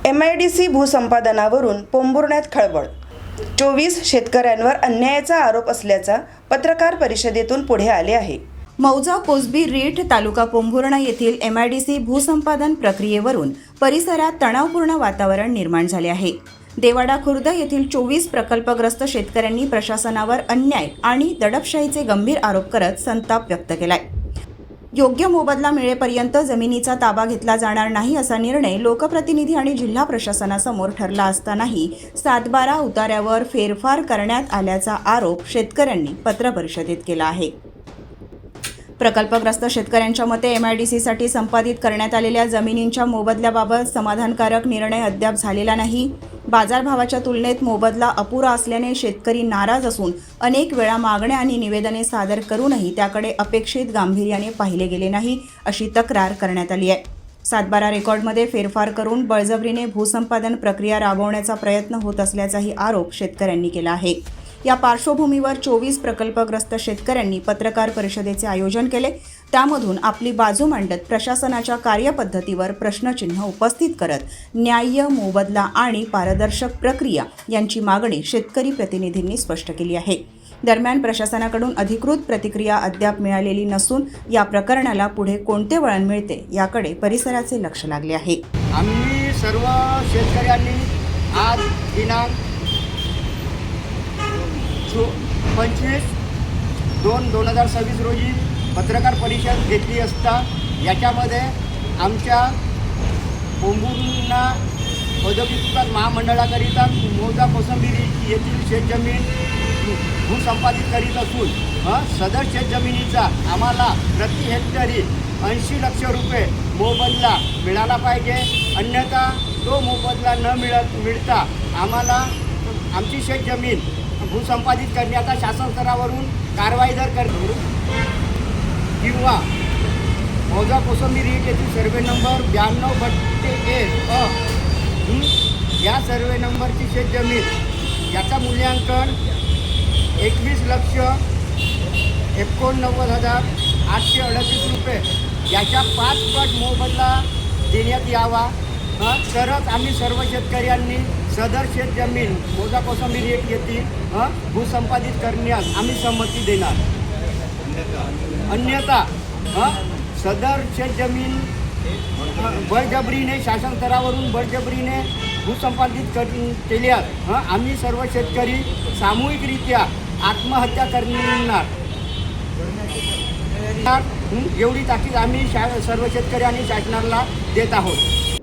MIDC भूसंपादनावरून पोंभुर्ण्यात खळबळ। 24 शेतकऱ्यांवर अन्यायाचा आरोप असल्याचा पत्रकार परिषदेतून पुढे आले आहे। मौजा कोसबी रीठ तालुका पोंभुर्णा येथील MIDC भूसंपादन प्रक्रियेवरून परिसरात तणावपूर्ण वातावरण निर्माण झाले आहे। देवाडा खुर्द येथील 24 प्रकल्पग्रस्त शेतकऱ्यांनी प्रशासनावर अन्याय आणि दडपशाहीचे गंभीर आरोप करत संताप व्यक्त केलाय। योग्य मोबदला मिळेपर्यंत जमिनीचा ताबा घेतला जाणार नाही असा निर्णय लोकप्रतिनिधी आणि जिल्हा प्रशासनासमोर ठरला असतानाही 7/12 उतार्यावर फेरफार करण्यात आल्याचा आरोप शेतकऱ्यांनी पत्रपरिषदेत केला आहे। प्रकल्पग्रस्त शेतकऱ्यांच्या मते MIDCसाठी संपादित करण्यात आलेल्या जमिनींच्या मोबदल्याबाबत समाधानकारक निर्णय अद्याप झालेला नाही। बाजारभावाच्या तुलनेत मोबदला अपुरा असल्याने शेतकरी नाराज असून अनेक वेळा मागण्या आणि निवेदने सादर करूनही त्याकडे अपेक्षित गांभीर्याने पाहिले गेले नाही अशी तक्रार करण्यात आली आहे। 7/12 रेकॉर्डमध्ये फेरफार करून बळजबरीने भूसंपादन प्रक्रिया राबवण्याचा प्रयत्न होत असल्याचाही आरोप शेतकऱ्यांनी केला आहे। या पार्श्वभूमीवर 24 प्रकल्पग्रस्त शेतकऱ्यांनी पत्रकार परिषदेचे आयोजन केले। त्यामधून आपली बाजू मांडत प्रशासनाच्या कार्यपद्धतीवर प्रश्नचिन्ह उपस्थित करत न्याय्य मोबदला आणि पारदर्शक प्रक्रिया यांची मागणी शेतकरी प्रतिनिधींनी स्पष्ट केली आहे। दरम्यान प्रशासनाकडून अधिकृत प्रतिक्रिया अद्याप मिळालेली नसून या प्रकरणाला पुढे कोणते वळण मिळते याकडे परिसराचे लक्ष लागले आहे। आम्ही सर्व शेतकऱ्यांनी आज दिनांक 25/2/2026 रोजी पत्रकार परिषद घेतली असता याच्यामध्ये आमच्या पोंभुर्णा औद्योगिक विकास महामंडळाकरिता मौजा कोसंबी येथील शेतजमीन भूसंपादित करीत असून सदर शेतजमिनीचा आम्हाला प्रति हेक्टरी 80 लाख रुपये मोबदला मिळाला पाहिजे। अन्यथा तो मोबदला न मिळता आम्हाला आमची शेतजमीन भूसंपादित करण्याचा शासन स्तरावरून कारवाई जर किंवा मौजा कोसंबी रीठ येथील सर्वे नंबर 92/1 या सर्वे नंबरची शेतजमीन याचा मूल्यांकन 21,89,838 रुपये याच्या 5 पट मोबदला देण्यात यावा, तरच आम्ही सर्व शेतकऱ्यांनी सदर शेतजमीन मौजा कोसंबी रीठ येथील भूसंपादित करण्यास आम्ही संमती देणार। अन्यथा सदर शेतजमीन बळजबरीने शासन स्तरावरून बळजबरीने भूसंपादित केल्यास आम्ही सर्व शेतकरी सामूहिकरित्या आत्महत्या करणार एवढी ताकीद आम्ही सर्व शेतकरी आणि शासनाला देत आहोत।